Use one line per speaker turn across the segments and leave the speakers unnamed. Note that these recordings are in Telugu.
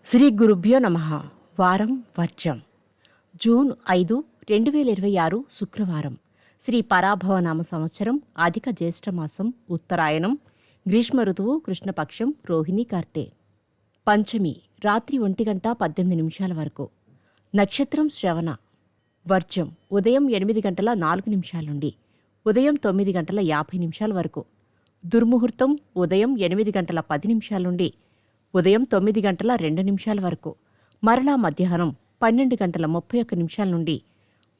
శ్రీ గురుభ్యో నమః. వారం వర్జం. జూన్ 5, 2026 శుక్రవారం. శ్రీ పరాభవనామ సంవత్సరం. అధిక జ్యేష్ఠమాసం. ఉత్తరాయణం. గ్రీష్మ ఋతువు. కృష్ణపక్షం. రోహిణీ కార్తె. పంచమి రాత్రి 1:18 వరకు. నక్షత్రం శ్రవణ. వర్జం ఉదయం 8:04 నుండి ఉదయం 9:50 వరకు. దుర్ముహూర్తం ఉదయం 8:10 నుండి ఉదయం 9:02 వరకు. మరలా మధ్యాహ్నం 12:31 నుండి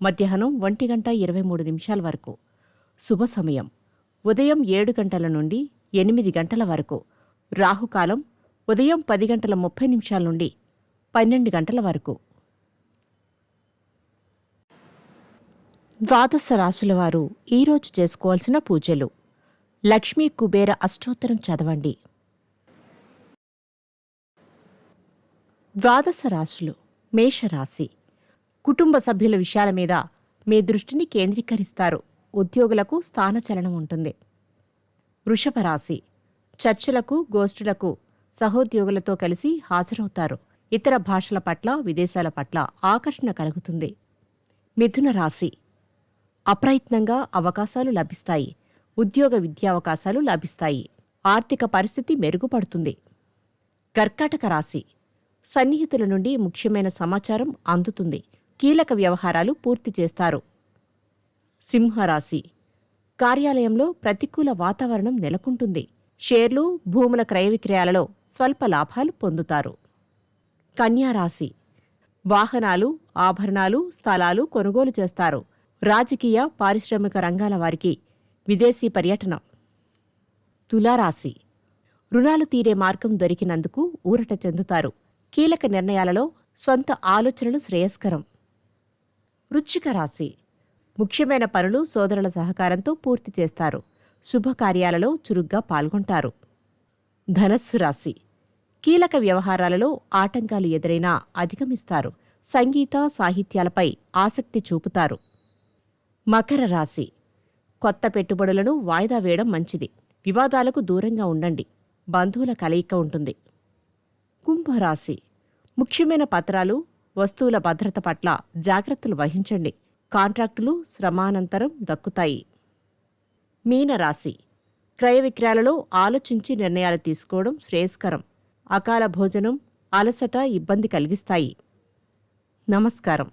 మధ్యాహ్నం 1:23 వరకు. శుభ సమయం ఉదయం 7 గంటల నుండి 8 గంటల వరకు. రాహుకాలం ఉదయం 10:30 నుండి 12 గంటల వరకు. ద్వాదశ రాశుల వారు ఈరోజు చేసుకోవాల్సిన పూజలు. లక్ష్మీ కుబేర అష్టోత్తరం చదవండి. ద్వాదశ రాశులు. మేషరాశి. కుటుంబ సభ్యుల విషయాల మీద మీ దృష్టిని కేంద్రీకరిస్తారు. ఉద్యోగులకు స్థానచలనం ఉంటుంది. వృషభ రాశి. చర్చలకు, గోష్ఠులకు సహోద్యోగులతో కలిసి హాజరవుతారు. ఇతర భాషల పట్ల, విదేశాల పట్ల ఆకర్షణ కలుగుతుంది. మిథున రాశి. అప్రయత్నంగా అవకాశాలు లభిస్తాయి. ఉద్యోగ విద్యావకాశాలు లభిస్తాయి. ఆర్థిక పరిస్థితి మెరుగుపడుతుంది. కర్కాటక రాశి. సన్నిహితుల నుండి ముఖ్యమైన సమాచారం అందుతుంది. కీలక వ్యవహారాలు పూర్తి చేస్తారు. సింహరాశి. కార్యాలయంలో ప్రతికూల వాతావరణం నెలకొంటుంది. షేర్లు, భూముల క్రయ విక్రయాలలో స్వల్ప లాభాలు పొందుతారు. కన్యారాశి. వాహనాలు, ఆభరణాలు, స్థలాలు కొనుగోలు చేస్తారు. రాజకీయ, పారిశ్రామిక రంగాల వారికి విదేశీ పర్యటన. తులారాశి. రుణాలు తీరే మార్గం దొరికినందుకు ఊరట చెందుతారు. కీలక నిర్ణయాలలో స్వంత ఆలోచనలు శ్రేయస్కరం. వృశ్చిక రాశి. ముఖ్యమైన పనులు సోదరుల సహకారంతో పూర్తి చేస్తారు. శుభకార్యాలలో చురుగ్గా పాల్గొంటారు. ధనస్సు రాశి. కీలక వ్యవహారాలలో ఆటంకాలు ఎదురైనా అధిగమిస్తారు. సంగీత, సాహిత్యాలపై ఆసక్తి చూపుతారు. మకర రాశి. కొత్త పెట్టుబడులను వాయిదా వేయడం మంచిది. వివాదాలకు దూరంగా ఉండండి. బంధువుల కలయిక ఉంటుంది. కుంభరాశి. ముఖ్యమైన పత్రాలు, వస్తువుల భద్రత పట్ల జాగ్రత్తలు వహించండి. కాంట్రాక్టులు శ్రమానంతరం దక్కుతాయి. మీనరాశి. క్రయ విక్రయాలలో ఆలోచించి నిర్ణయాలు తీసుకోవడం శ్రేయస్కరం. అకాల భోజనం, అలసట ఇబ్బంది కలిగిస్తాయి. నమస్కారం.